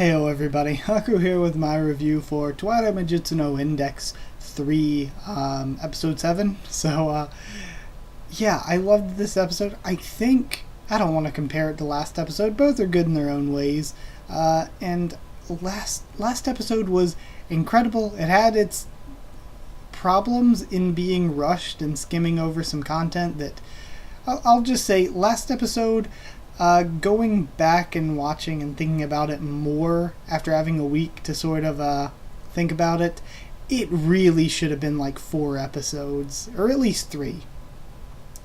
Heyo everybody, Haku here with my review for Toaru Majutsu no Index 3, Episode 7. Yeah, I loved this episode. I don't want to compare it to last episode, both are good in their own ways. And last episode was incredible. It had its problems in being rushed and skimming over some content that, I'll just say, last episode, going back and watching and thinking about it more after having a week to sort of think about it, it really should have been like 4 episodes, or at least 3.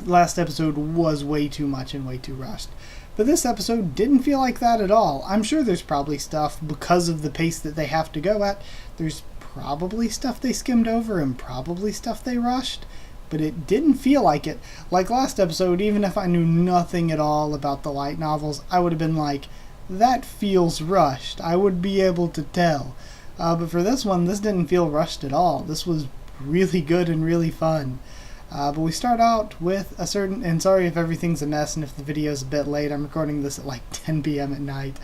Last episode was way too much and way too rushed. But this episode didn't feel like that at all. I'm sure there's probably stuff, because of the pace that they have to go at, there's probably stuff they skimmed over and probably stuff they rushed. But it didn't feel like it. Like last episode, even if I knew nothing at all about the light novels, I would have been like, that feels rushed. I would be able to tell. But for this one, this didn't feel rushed at all. This was really good and really fun. But we start out with a certain, and sorry if everything's a mess and if the video's a bit late, I'm recording this at like 10 p.m. at night.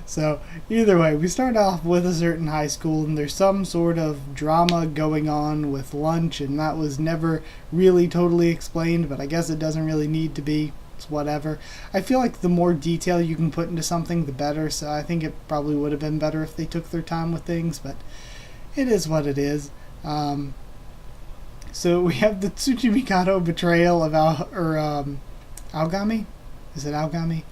So either way, we start off with a certain high school and there's some sort of drama going on with lunch, and that was never really totally explained, but I guess it doesn't really need to be. It's whatever. I feel like the more detail you can put into something, the better, so I think it probably would have been better if they took their time with things, but it is what it is. So we have the Tsuchimikado betrayal of Aogami? Is it Aogami?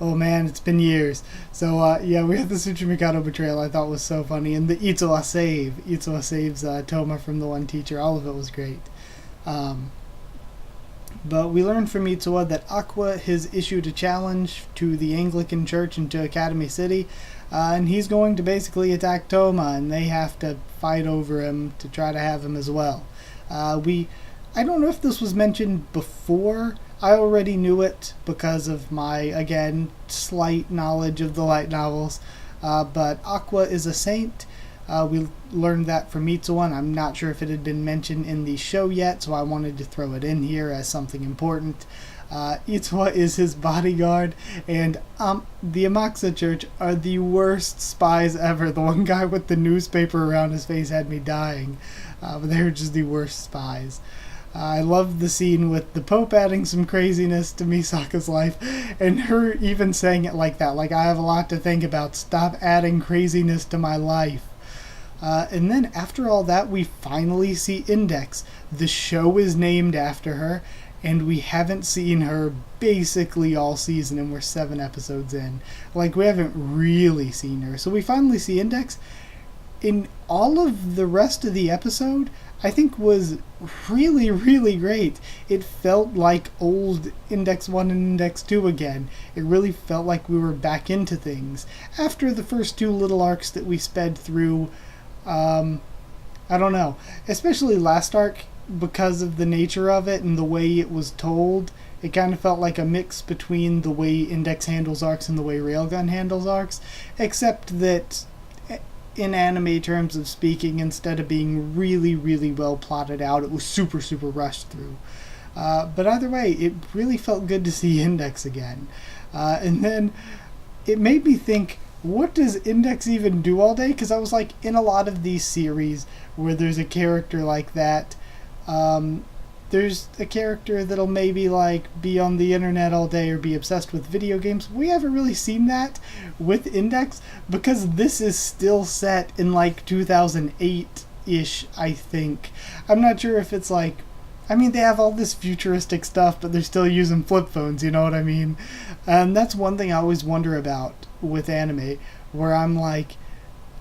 Oh man, it's been years. So yeah, we have the Tsuchimikado betrayal. I thought was so funny, and the Itsuwa save. Itsuwa saves Toma from the one teacher. All of it was great. But we learned from Itsuwa that Aqua has issued a challenge to the Anglican Church and to Academy City, and he's going to basically attack Toma, and they have to fight over him to try to have him as well. I don't know if this was mentioned before. I already knew it because of my, again, slight knowledge of the light novels, but Aqua is a saint. We learned that from Itsuwa, and I'm not sure if it had been mentioned in the show yet, so I wanted to throw it in here as something important. Itsuwa is his bodyguard, and the Amakusa Church are the worst spies ever. The one guy with the newspaper around his face had me dying, but they were just the worst spies. I love the scene with the Pope adding some craziness to Misaka's life, and her even saying it like that, like, I have a lot to think about, stop adding craziness to my life. And then after all that, we finally see Index. The show is named after her, and we haven't seen her basically all season, and we're 7 episodes in. Like, we haven't really seen her. So we finally see Index. In all of the rest of the episode, I think was really, really great. It felt like old Index 1 and Index 2 again. It really felt like we were back into things. After the first 2 little arcs that we sped through, I don't know. Especially last arc, because of the nature of it and the way it was told, it kind of felt like a mix between the way Index handles arcs and the way Railgun handles arcs, except that in anime terms of speaking, instead of being really, really well plotted out, it was super, super rushed through. But either way, it really felt good to see Index again. And then it made me think, what does Index even do all day? Because I was like, in a lot of these series where there's a character like that, there's a character that'll maybe like be on the internet all day or be obsessed with video games. We haven't really seen that with Index because this is still set in like 2008-ish, I think. I'm not sure if it's like, I mean, they have all this futuristic stuff, but they're still using flip phones, you know what I mean? And that's one thing I always wonder about with anime, where I'm like,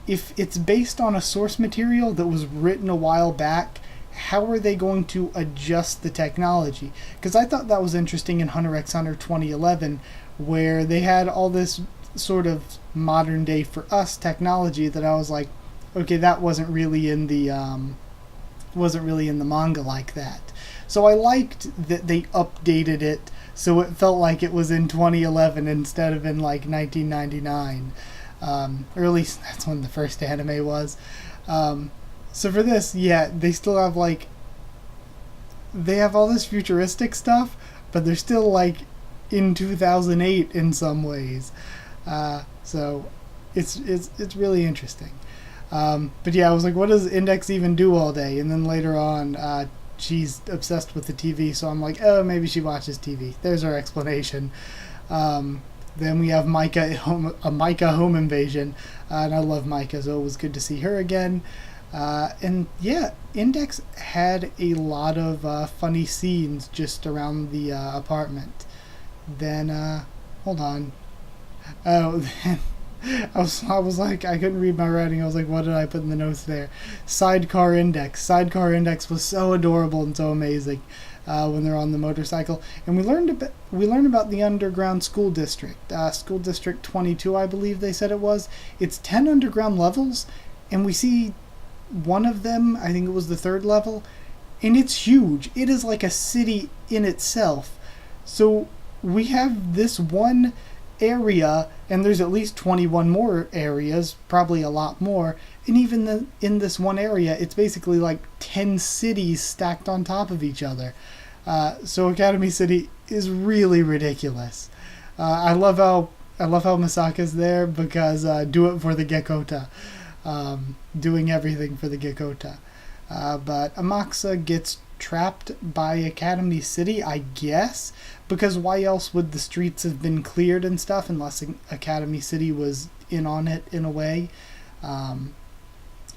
if it's based on a source material that was written a while back, how are they going to adjust the technology? Because I thought that was interesting in Hunter x Hunter 2011, where they had all this sort of modern day for us technology that I was like, okay, that wasn't really in the manga like that. So I liked that they updated it so it felt like it was in 2011 instead of in like 1999, or at least that's when the first anime was. So for this, yeah, they still have like, they have all this futuristic stuff, but they're still like in 2008 in some ways. So it's really interesting. But yeah, I was like, what does Index even do all day? And then later on, she's obsessed with the TV, so I'm like, oh, maybe she watches TV. There's our explanation. Then we have a Micah home invasion, and I love Micah, so it was good to see her again. And yeah, Index had a lot of funny scenes just around the apartment. Then, hold on. Oh, then I was like, I couldn't read my writing. I was like, what did I put in the notes there? Sidecar Index. Sidecar Index was so adorable and so amazing when they're on the motorcycle. And we learned about the underground school district. School District 22, I believe they said it was. It's 10 underground levels, and we see one of them, I think it was the third level, and it's huge. It is like a city in itself. So we have this one area, and there's at least 21 more areas, probably a lot more, and even in this one area, it's basically like 10 cities stacked on top of each other. So Academy City is really ridiculous. I love how Misaka's there because do it for the Gekota. Doing everything for the Gekota. But Amakusa gets trapped by Academy City, I guess, because why else would the streets have been cleared and stuff unless Academy City was in on it in a way.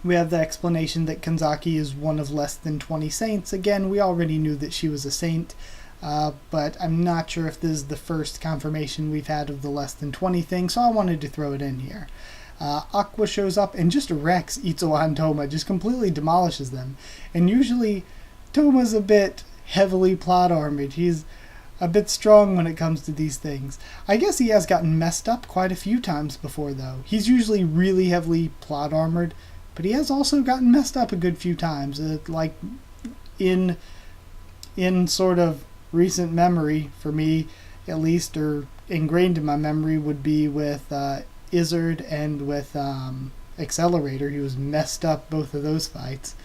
We have the explanation that Kanzaki is one of less than 20 saints. Again, we already knew that she was a saint, but I'm not sure if this is the first confirmation we've had of the less than 20 thing, so I wanted to throw it in here. Aqua shows up and just wrecks Itsuwa and Toma, just completely demolishes them. And usually Toma's a bit heavily plot armored. He's a bit strong when it comes to these things. I guess he has gotten messed up quite a few times before, though. He's usually really heavily plot armored, but he has also gotten messed up a good few times. Like in sort of recent memory, for me at least, or ingrained in my memory, would be with Izzard and with Accelerator. He was messed up both of those fights.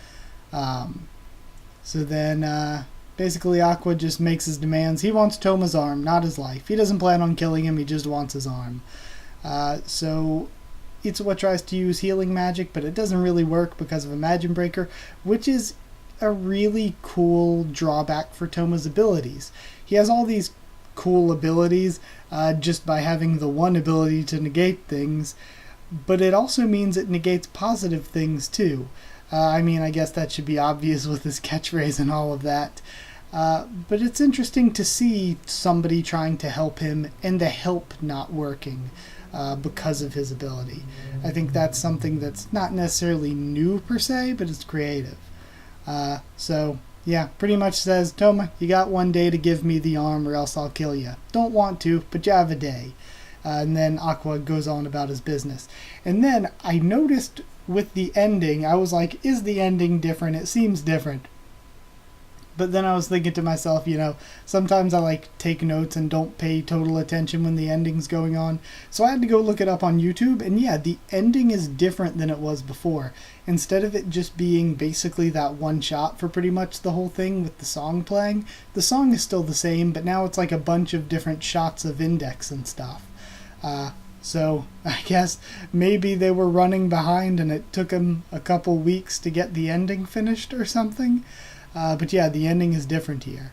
So then basically Aqua just makes his demands. He wants Toma's arm, not his life. He doesn't plan on killing him, he just wants his arm. So Itsuwa tries to use healing magic, but it doesn't really work because of Imagine Breaker, which is a really cool drawback for Toma's abilities. He has all these cool abilities just by having the one ability to negate things, but it also means it negates positive things too. I mean, I guess that should be obvious with his catchphrase and all of that. But it's interesting to see somebody trying to help him and the help not working because of his ability. I think that's something that's not necessarily new per se, but it's creative. So yeah, pretty much says, Toma, you got one day to give me the arm or else I'll kill you. Don't want to, but you have a day. And then Aqua goes on about his business. And then I noticed with the ending, I was like, is the ending different? It seems different. But then I was thinking to myself, sometimes I like take notes and don't pay total attention when the ending's going on. So I had to go look it up on YouTube, and yeah, the ending is different than it was before. Instead of it just being basically that one shot for pretty much the whole thing with the song playing, the song is still the same, but now it's like a bunch of different shots of Index and stuff. So I guess maybe they were running behind and it took them a couple weeks to get the ending finished or something. But yeah, the ending is different here.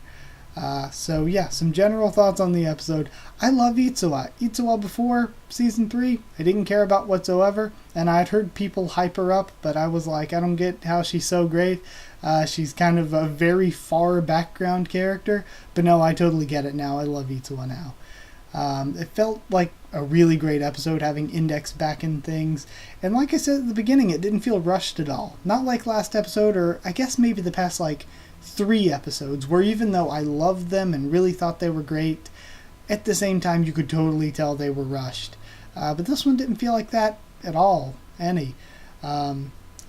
So yeah, some general thoughts on the episode. I love Itsuwa. Itsuwa before Season 3, I didn't care about whatsoever, and I'd heard people hype her up, but I was like, I don't get how she's so great. She's kind of a very far background character, but no, I totally get it now. I love Itsuwa now. It felt like a really great episode having Index back in things, and like I said at the beginning, it didn't feel rushed at all. Not like last episode, or I guess maybe the past 3 episodes, where even though I loved them and really thought they were great, at the same time you could totally tell they were rushed. But this one didn't feel like that at all,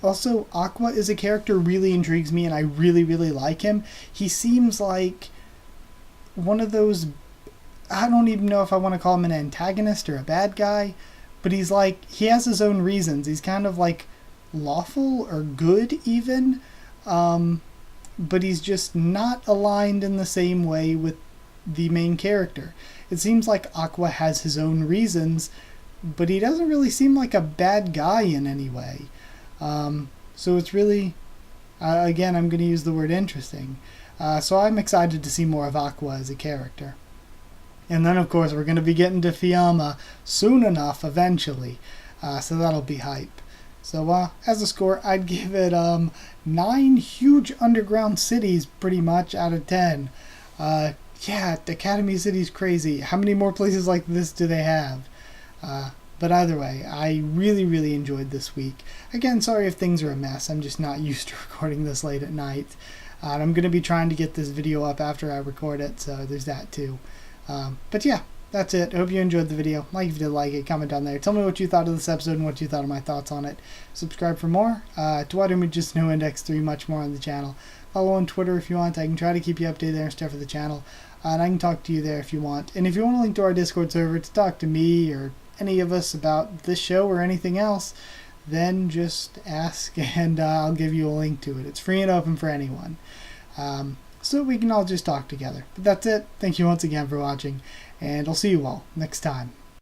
Also, Aqua is a character really intrigues me, and I really, really like him. He seems like one of those, I don't even know if I want to call him an antagonist or a bad guy, but he's like, he has his own reasons. He's kind of like lawful or good even, but he's just not aligned in the same way with the main character. It seems like Aqua has his own reasons, but he doesn't really seem like a bad guy in any way. So it's really, again, I'm going to use the word interesting. So I'm excited to see more of Aqua as a character. And then, of course, we're going to be getting to Fiamma soon enough, eventually. So that'll be hype. So as a score, I'd give it 9 huge underground cities, pretty much, out of 10. Yeah, Academy City's crazy. How many more places like this do they have? But either way, I really, really enjoyed this week. Again, sorry if things are a mess. I'm just not used to recording this late at night. And I'm going to be trying to get this video up after I record it, so there's that too. But yeah, that's it. I hope you enjoyed the video. Like if you did like it, comment down there. Tell me what you thought of this episode and what you thought of my thoughts on it. Subscribe for more. Toaru Majutsu No Index 3, much more on the channel. Follow on Twitter if you want. I can try to keep you updated there and stuff for the channel. And I can talk to you there if you want. And if you want a link to our Discord server to talk to me or any of us about this show or anything else, then just ask and I'll give you a link to it. It's free and open for anyone. So we can all just talk together. But that's it. Thank you once again for watching, and I'll see you all next time.